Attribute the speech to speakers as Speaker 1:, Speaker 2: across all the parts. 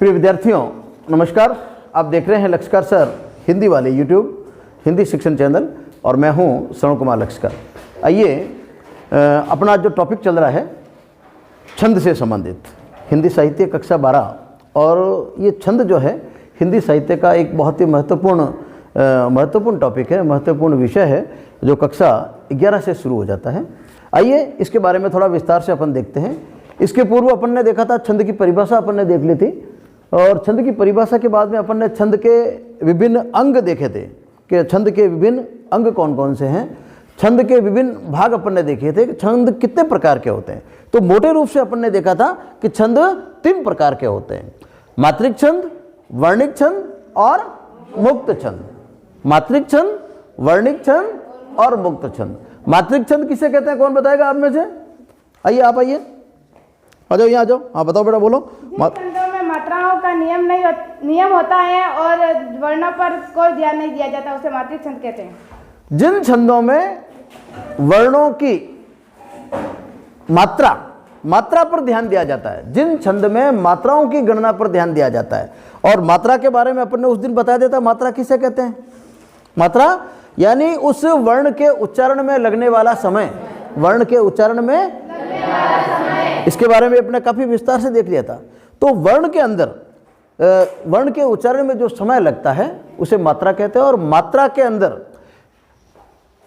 Speaker 1: प्रिय विद्यार्थियों नमस्कार। आप देख रहे हैं लक्ष्यकार सर हिंदी वाले यूट्यूब हिंदी शिक्षण चैनल और मैं हूं श्रवण कुमार लक्ष्यकार। आइए अपना जो टॉपिक चल रहा है छंद से संबंधित हिंदी साहित्य कक्षा 12, और ये छंद जो है हिंदी साहित्य का एक बहुत ही महत्वपूर्ण टॉपिक है, महत्वपूर्ण विषय है जो कक्षा 11 से शुरू हो जाता है। आइए इसके बारे में थोड़ा विस्तार से अपन देखते हैं। इसके पूर्व अपन ने देखा था छंद की परिभाषा अपन ने देख ली थी, और छंद की परिभाषा के बाद में अपन ने छंद के विभिन्न अंग देखे थे कि छंद के विभिन्न अंग कौन कौन से हैं, छंद के विभिन्न भाग अपन ने देखे थे कि छंद कितने प्रकार के होते हैं। तो मोटे रूप से अपन ने देखा था कि छंद 3 प्रकार के होते हैं, मात्रिक छंद, वर्णिक छंद और मुक्त छंद। मात्रिक छंद, वर्णिक छंद और मुक्त छंद। मात्रिक छंद किसे कहते हैं, कौन बताएगा आप में से? आइए आप आइए, आ जाओ यहाँ आ जाओ। हाँ बताओ बेटा, बोलो।
Speaker 2: छंदों में मात्राओं का नियम होता है और वर्णों पर कोई ध्यान नहीं दिया जाता, उसे मात्रिक छंद कहते हैं।
Speaker 1: जिन छंदों में वर्णों की मात्रा पर ध्यान दिया जाता है, जिन छंद में मात्राओं की गणना पर ध्यान दिया जाता है, और मात्रा के बारे में अपन ने उस दिन बता दिया था। मात्रा किसे कहते हैं? मात्रा यानी उस वर्ण के उच्चारण में लगने वाला समय, वर्ण के उच्चारण में इसके बारे में अपने काफी विस्तार से देख लिया था। तो वर्ण के अंदर वर्ण के उच्चारण में जो समय लगता है उसे मात्रा कहते हैं, और मात्रा के अंदर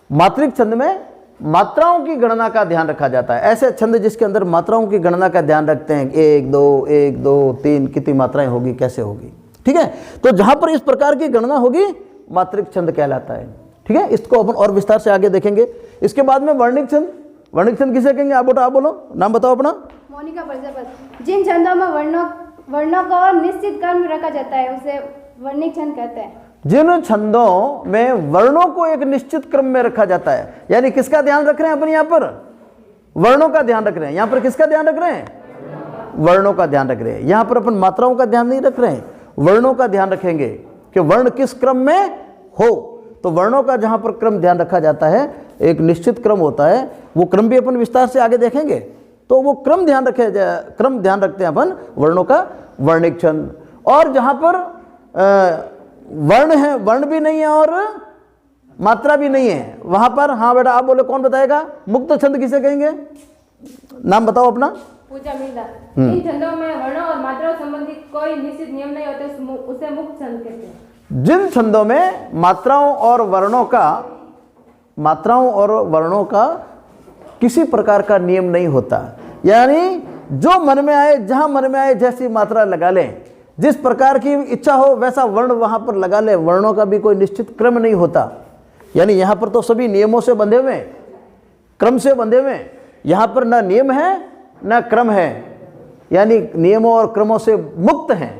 Speaker 1: मात्रिक छंद में मात्राओं की गणना का ध्यान रखा जाता है। ऐसे छंद जिसके अंदर मात्राओं की गणना का ध्यान रखते हैं, 1 2 3 कितनी मात्राएं होगी, कैसे होगी, ठीक है। तो जहां पर इस प्रकार की गणना होगी मात्रिक छंद कहलाता है, ठीक है। इसको अपन और विस्तार से आगे देखेंगे। इसके बाद में वर्णिक छंद। वर्णिक छंद किसे कहेंगे? आप बोलो, नाम बताओ अपना।
Speaker 2: मोनिका प्रजापति। जिन छंदों में वर्णों को निश्चित क्रम में रखा जाता है उसे वर्णिक छंद कहते हैं। जिन
Speaker 1: छंदों में वर्णों को एक निश्चित क्रम में रखा जाता है, यानी किसका ध्यान रख रहे हैं अपन यहाँ पर? वर्णों का ध्यान रख रहे हैं। यहाँ पर किसका ध्यान रख रहे हैं? वर्णों का ध्यान रख रहे हैं। यहाँ पर अपन मात्राओं का ध्यान नहीं रख रहे हैं, वर्णों का ध्यान रखेंगे कि वर्ण किस क्रम में हो। तो वर्णों का जहां पर क्रम ध्यान रखा जाता है, एक निश्चित क्रम होता है, वो क्रम भी अपन विस्तार से आगे देखेंगे। तो वो क्रम ध्यान रखते हैं अपन वर्णों का, वर्णिक छंद। और जहां पर वर्ण है, वर्ण भी नहीं है और मात्रा भी नहीं है, वहां पर, हाँ बेटा आप बोले, कौन बताएगा? मुक्त छंद किसे कहेंगे? नाम बताओ अपना।
Speaker 2: पूजा मिर्जा। इन छंदों में वर्णों और मात्राओं संबंधी कोई निश्चित नियम नहीं होते, उसे मुक्त छंद कहते हैं। जिन छंदों में मात्राओं और वर्णों का किसी प्रकार का नियम नहीं होता, यानी जो मन में आए, जहां मन में आए जैसी मात्रा लगा लें, जिस प्रकार की इच्छा हो वैसा वर्ण वहां पर लगा ले, वर्णों का भी कोई निश्चित क्रम नहीं होता। यानी यहां पर तो सभी नियमों से बंधे हुए, क्रम से बंधे हुए। यहां पर ना नियम है ना क्रम है, यानी नियमों और क्रमों से मुक्त हैं।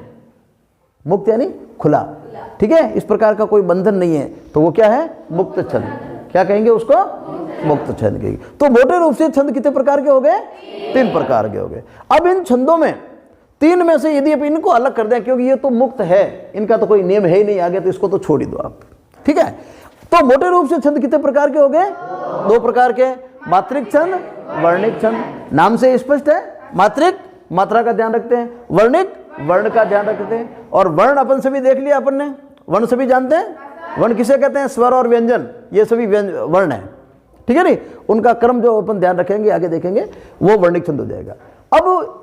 Speaker 2: मुक्त यानी खुला, ठीक है। इस प्रकार का कोई बंधन नहीं है, तो वो क्या है? मुक्त छंद। क्या कहेंगे उसको? मुक्त छंद कहेंगे। तो मोटे रूप से छंद कितने प्रकार के हो गए? 3 प्रकार के हो गए। अब इन छंदों में 3 में से यदि आप इनको अलग कर दें, क्योंकि ये तो मुक्त है, इनका तो कोई नियम है ही नहीं आगे, तो इसको तो छोड़ ही दो आप, ठीक है। तो मोटे रूप से छंद कितने प्रकार के हो गए? 2 प्रकार के, मात्रिक छंद, वर्णिक छंद। नाम से स्पष्ट है, मात्रिक मात्रा का ध्यान रखते हैं, वर्णिक वर्ण का ध्यान रखते हैं। और वर्ण अपन सभी देख लिया, अपन ने वर्ण सभी जानते हैं। वर्ण किसे कहते हैं? स्वर और व्यंजन, ये सभी वर्ण है, ठीक है। नहीं, उनका क्रम जो अपन ध्यान रखेंगे, आगे देखेंगे, वो वर्णिक छंद हो जाएगा। अब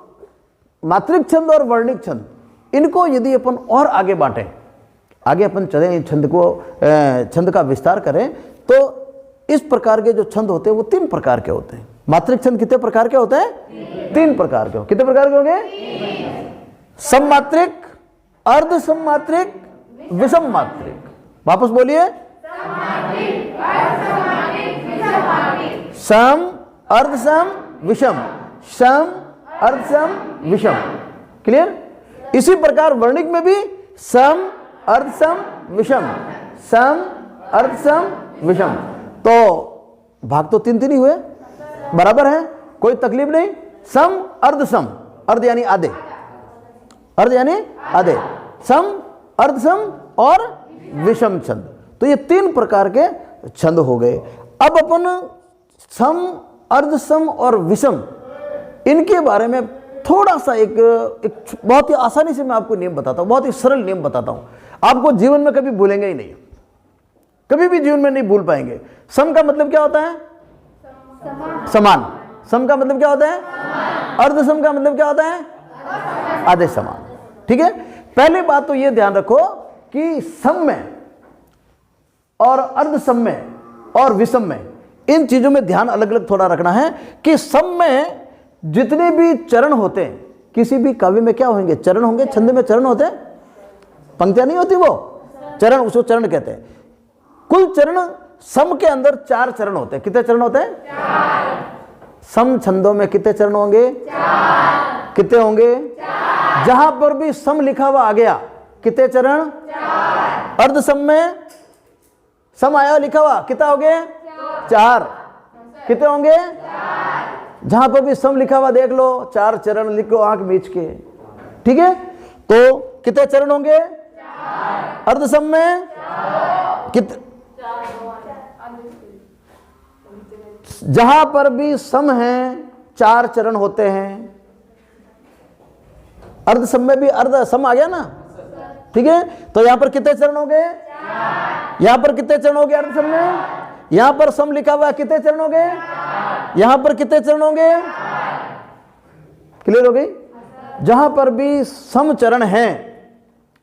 Speaker 2: मात्रिक छंद और वर्णिक छंद, इनको यदि अपन और आगे बांटें, आगे अपन चलें, छंद का विस्तार करें, तो इस प्रकार के जो छंद होते हैं वो 3 प्रकार के होते हैं। मात्रिक छंद कितने प्रकार के होते हैं? 3 प्रकार के। कितने प्रकार के होंगे? सममात्रिक, अर्ध सममात्रिक, विषम मात्रिक। वापस बोलिए। सम, अर्धसम, विषम। सम, अर्धसम, विषम। क्लियर? इसी प्रकार वर्णिक में भी सम, अर्धसम, विषम, सम, अर्धसम, विषम। तो भाग तो 3 ही हुए, बराबर है, कोई तकलीफ नहीं। सम, अर्धसम, अर्ध यानी आधे, अर्ध यानी आधे, सम, अर्धसम और विषम छंद। तो ये 3 प्रकार के छंद हो गए। अब अपन सम, अर्धसम और विषम, इनके बारे में थोड़ा सा एक बहुत ही आसानी से मैं आपको नियम बताता हूं, बहुत ही सरल नियम बताता हूं, आपको जीवन में कभी भूलेंगे ही नहीं, कभी भी जीवन में नहीं भूल पाएंगे। सम का मतलब क्या होता है? समान। सम का मतलब क्या होता है? अर्ध सम का मतलब क्या होता है? आधे समान। ठीक है, पहली बात तो ये ध्यान रखो कि सम में और अर्ध सम में और विषम में, इन चीजों में ध्यान अलग अलग थोड़ा रखना है कि सम में जितने भी चरण होते हैं, किसी भी काव्य में क्या होंगे? चरण होंगे। छंद में चरण होते हैं, पंक्तियां नहीं होती, वो चरण, उसको चरण कहते हैं। कुल चरण सम के अंदर 4 चरण होते हैं। कितने चरण होते हैं? 4। सम छंदों में कितने चरण होंगे? 4। कितने होंगे? 4। जहां पर भी सम लिखा हुआ आ गया, कितने चरण? 4। अर्ध सम में सम आया लिखा हुआ, कितना हो गए? 4। कितने होंगे? 4। जहां पर भी सम लिखा हुआ देख लो, 4 चरण लिख लो आंख मीच के। ठीक है, तो कितने चरण होंगे? 4। अर्ध सम में कितने? जहां पर भी सम है 4 चरण होते हैं। अर्ध सम में भी अर्ध सम आ गया ना, ठीक है, तो यहां पर कितने चरण हो गए? यहां पर कितने चरण हो गए अर्ध सम में? यहां पर सम लिखा हुआ कितने चरण हो गए? यहां पर कितने चरण होंगे? क्लियर हो गई? जहां पर भी सम चरण है,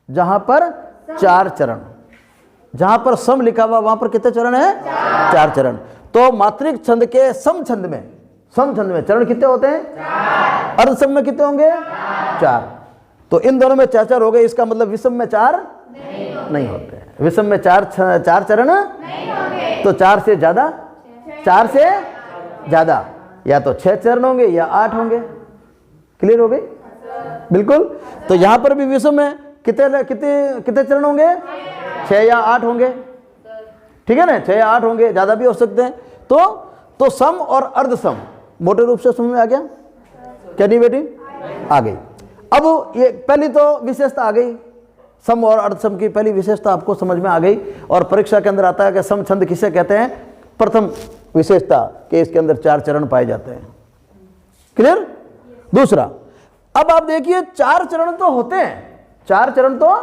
Speaker 2: जहां पर 4 चरण, जहां पर सम लिखा हुआ वहां पर कितने चरण है? 4 चरण। तो मात्रिक छंद के सम छंद में, सम छंद में चरण कितने होते हैं? 4। अर्ध सम में कितने होंगे? 4। तो इन दोनों में 4 हो गए, इसका मतलब विषम में 4 नहीं होते। विषम में 4 चरण नहीं होंगे, तो 4 से ज्यादा, 4 से ज्यादा या तो 6 चरण होंगे या 8 होंगे। क्लियर हो गई? बिल्कुल। तो यहां पर भी विषम में कितने कितने कितने चरण होंगे? 6 या 8 होंगे। ठीक है ना, 6 या 8 होंगे, ज्यादा भी हो सकते हैं। तो सम और अर्ध सम मोटे रूप से समझ में आ गया? क्या नहीं बेटी? आ गई। अब ये पहली तो विशेषता आ गई, सम और अर्ध सम की पहली विशेषता आपको समझ में आ गई। और परीक्षा के अंदर आता है कि सम छंद किसे कहते हैं? प्रथम विशेषता कि इसके अंदर 4 चरण पाए जाते हैं। क्लियर? दूसरा, अब आप देखिए 4 चरण तो होते हैं, 4 चरण तो,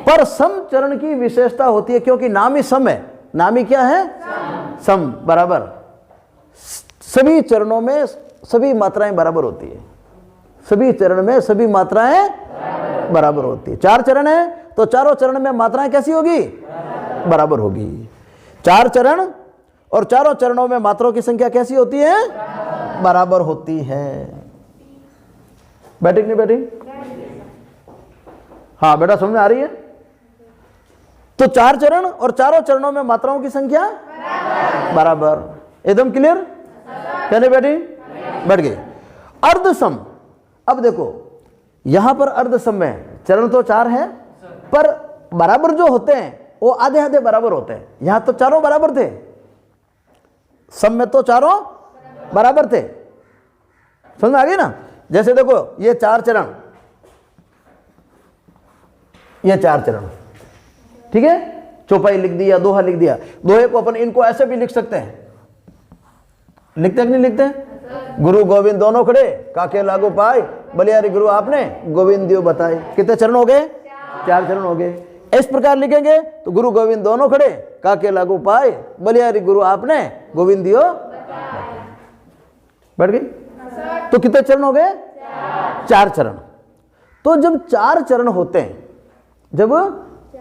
Speaker 2: पर सम चरण की विशेषता होती है, क्योंकि नाम ही सम है। नाम ही क्या है? सम। बराबर। सभी चरणों में सभी मात्राएं बराबर होती है, सभी चरण में सभी मात्राएं बराबर होती है। 4 चरण है तो चारों चरण में मात्राएं कैसी होगी? बराबर होगी। 4 चरण और चारों चरणों में मात्राओं की संख्या कैसी होती है? बराबर होती है। बैठी नहीं बैठी? हाँ बेटा, समझ में आ रही है? तो 4 चरण और चारों चरणों में मात्राओं की संख्या बराबर। एकदम क्लियर? कहने बैठी? बैठ गई। अर्ध सम, अब देखो यहां पर अर्ध सम में चरण तो 4 है, पर बराबर जो होते हैं वो आधे आधे बराबर होते हैं। यहां तो चारों बराबर थे, सम में तो चारों बराबर थे। समझ में आ गई ना? जैसे देखो ये 4 चरण, ये 4 चरण, ठीक है, चौपाई लिख दी या दोहा लिख दिया। दोहे को अपन इनको ऐसे भी लिख सकते हैं, लिखते कि नहीं लिखते? गुरु गोविंद दोनों खड़े, काके लागू पाए, बलियारी गुरु आपने गोविंद दियो बताए। कितने चरण हो गए? 4 चरण हो गए। इस प्रकार लिखेंगे तो गुरु गोविंद दोनों खड़े, काके लागू पाए, बलियारी गुरु आपने गोविंद दियो। बैठ गई? तो कितने चरण हो गए? 4 चरण। तो जब 4 चरण होते हैं, जब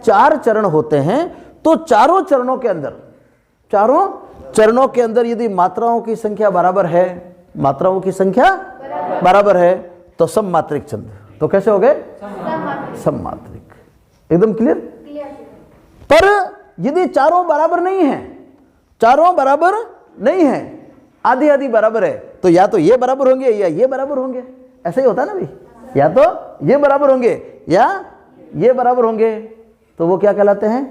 Speaker 2: 4 चरण होते हैं, तो चारों चरणों के अंदर, चारों चरणों के अंदर यदि मात्राओं की संख्या बराबर है, मात्राओं की संख्या बराबर है, तो सम मात्रिक छंद। तो कैसे हो गए? सम मात्रिक। एकदम क्लियर? पर यदि चारों बराबर नहीं है, चारों बराबर नहीं है, आधी आधी बराबर है, तो या तो ये बराबर होंगे या ये बराबर होंगे। ऐसा ही होता है ना भाई, या तो ये बराबर होंगे या ये बराबर होंगे, तो वो क्या कहलाते हैं?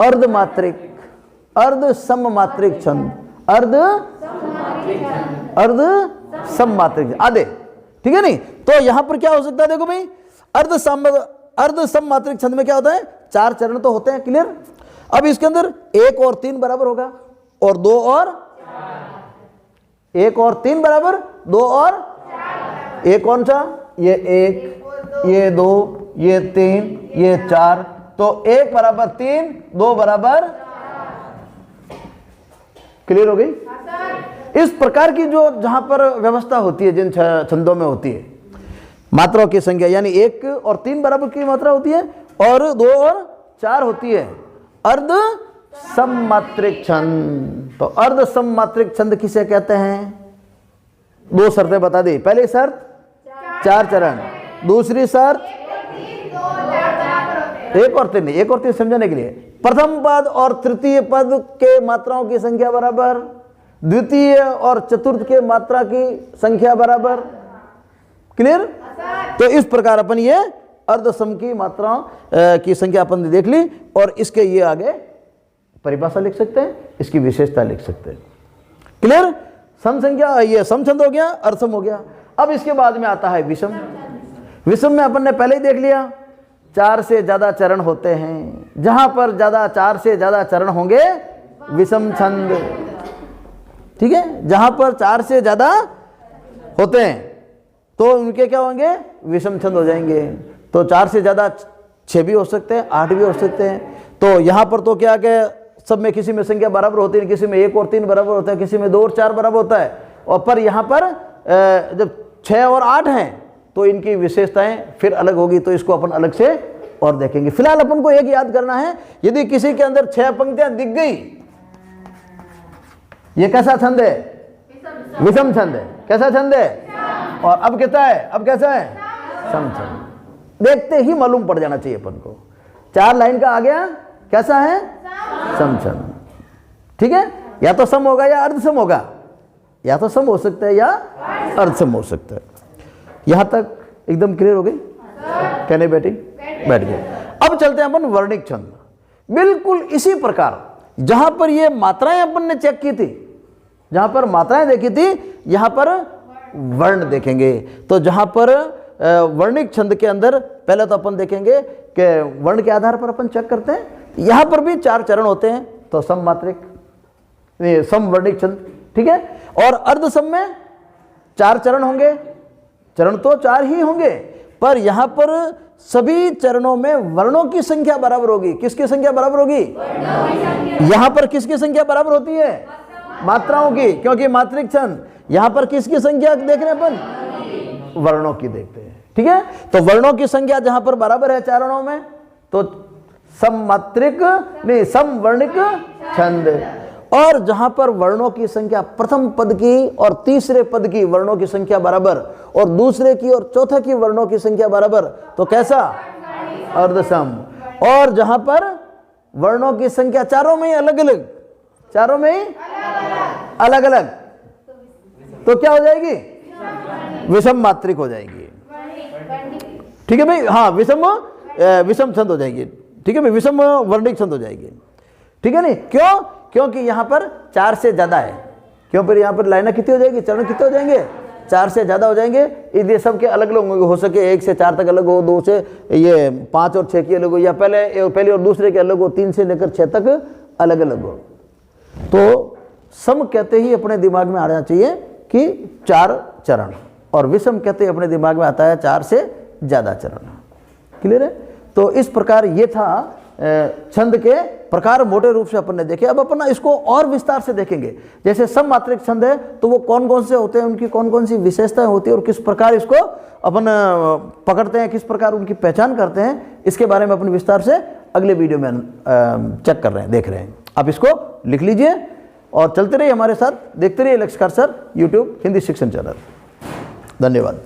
Speaker 2: अर्धमात्रिक, अर्ध सम मात्रिक छंद, अर्ध सम मात्रिक, आधे। ठीक है नहीं? तो यहां पर क्या हो सकता है? देखो भाई, अर्ध सम मात्रिक छंद में क्या होता है? 4 चरण तो होते हैं। क्लियर? अब इसके अंदर 1 और 3 बराबर होगा, और 2 और 1 और 3 बराबर, 2 और ये कौन सा, ये 1, ये 2, ये 3, ये 4, तो 1 बराबर 3, 2 बराबर, क्लियर हो गई। इस प्रकार की जो जहां पर व्यवस्था होती है, जिन छंदों में होती है, मात्राओं की संख्या यानी 1 और 3 बराबर की मात्रा होती है और 2 और 4 होती है, अर्ध सममात्रिक छंद। तो अर्ध सममात्रिक छंद किसे कहते हैं? 2 शर्तें बता दी। पहली शर्त 4 चरण, दूसरी शर्त 1 और 3, 1 और 3 समझाने के लिए, प्रथम पद और तृतीय पद के मात्राओं की संख्या बराबर, द्वितीय और चतुर्थ के मात्रा की संख्या बराबर, क्लियर। तो इस प्रकार अपन ये अर्धसम की मात्राओं की संख्या अपन ने देख ली और इसके ये आगे परिभाषा लिख सकते हैं, इसकी विशेषता लिख सकते हैं, क्लियर। सम संख्या, ये सम छंद हो गया, अर्धसम हो गया। अब इसके बाद में आता है विषम। विषम में अपन ने पहले ही देख लिया, 4 से ज्यादा चरण होते हैं, जहां पर 4 से ज्यादा चरण होंगे विषम छंद, ठीक है। जहां पर 4 से ज्यादा होते हैं तो उनके क्या होंगे, विषम छंद हो जाएंगे। तो 4 से ज्यादा 6 भी हो सकते हैं, 8 भी हो सकते हैं। तो यहां पर तो क्या कि सब में किसी में संख्या बराबर होती है, किसी में 1 और 3 बराबर होता है, किसी में 2 और 4 बराबर होता है। और पर यहां पर जब 6 और 8 हैं तो इनकी विशेषताएं फिर अलग होगी, तो इसको अपन अलग से और देखेंगे। फिलहाल अपन को एक याद करना है, यदि किसी के अंदर 6 पंक्तियां दिख गई, ये कैसा छंद है, विषम छंद है। कैसा छंद है, और अब कितना है, अब कैसा है, सम छंद। देखते ही मालूम पड़ जाना चाहिए अपन को, 4 लाइन का आ गया, कैसा है, सम छंद, ठीक है। या तो सम होगा या अर्धसम होगा, या तो सम हो सकता है या अर्धसम हो सकता है। यहां तक एकदम क्लियर हो गई, कहने बैठी बैठ गए। अब चलते हैं अपन वर्णिक छंद। बिल्कुल इसी प्रकार जहां पर ये मात्राएं अपन ने चेक की थी, जहां पर मात्राएं देखी थी, यहां पर वर्ण देखेंगे। तो जहां पर वर्णिक छंद के अंदर पहले तो अपन देखेंगे कि वर्ण के आधार पर अपन चेक करते हैं, यहां पर भी 4 चरण होते हैं, तो सम मात्रिक, सम वर्णिक छंद, ठीक है। और अर्धसम में 4 चरण होंगे, चरण तो 4 ही होंगे, पर यहां पर सभी चरणों में वर्णों की संख्या बराबर होगी। किसकी संख्या बराबर होगी, यहां पर किसकी संख्या बराबर होती है, मात्राओं की, क्योंकि मात्रिक छंद। यहां पर किसकी संख्या देख रहे हैं अपन, वर्णों की देखते हैं, ठीक है। तो वर्णों की संख्या जहां पर बराबर है चरणों में, तो सम मात्रिक नहीं, सम वर्णिक छंद। और जहां पर वर्णों की संख्या प्रथम पद की और तीसरे पद की वर्णों की संख्या बराबर, और दूसरे की और चौथे की वर्णों की संख्या बराबर, तो कैसा, अर्धसम। और जहां पर वर्णों की संख्या चारों में ही अलग अलग, चारों में ही अलग अलग, तो क्या हो जाएगी, विषम मात्रिक हो जाएगी, ठीक है भाई। हाँ, विषम छंद हो जाएगी, ठीक है भाई, विषम वर्णिक छंद हो जाएगी, ठीक है नहीं। क्यों, क्योंकि यहां पर 4 से ज्यादा है, क्यों, पर यहां पर लाइनें कितनी हो जाएगी, चरण कितने हो जाएंगे, 4 से ज्यादा हो जाएंगे, इसलिए सबके अलग अलग हो सके, 1 से 4 तक अलग हो, 2 से ये 5 और 6 की अलग हो, या पहले और दूसरे के अलग हो, 3 से लेकर 6 तक अलग अलग हो। तो सम कहते ही अपने दिमाग में आना चाहिए कि 4 चरण, और विषम कहते ही अपने दिमाग में आता है 4 से ज्यादा चरण, क्लियर है। तो इस प्रकार ये था छंद के प्रकार, मोटे रूप से अपन ने देखे। अब अपन इसको और विस्तार से देखेंगे। जैसे सम मात्रिक छंद है तो वो कौन कौन से होते हैं, उनकी कौन कौन सी विशेषताएं होती है, और किस प्रकार इसको अपन पकड़ते हैं, किस प्रकार उनकी पहचान करते हैं, इसके बारे में अपन विस्तार से अगले वीडियो में चेक कर रहे हैं, देख रहे हैं। आप इसको लिख लीजिए और चलते रहिए हमारे साथ, देखते रहिए लक्ष्यकार सर यूट्यूब हिंदी शिक्षण चैनल। धन्यवाद।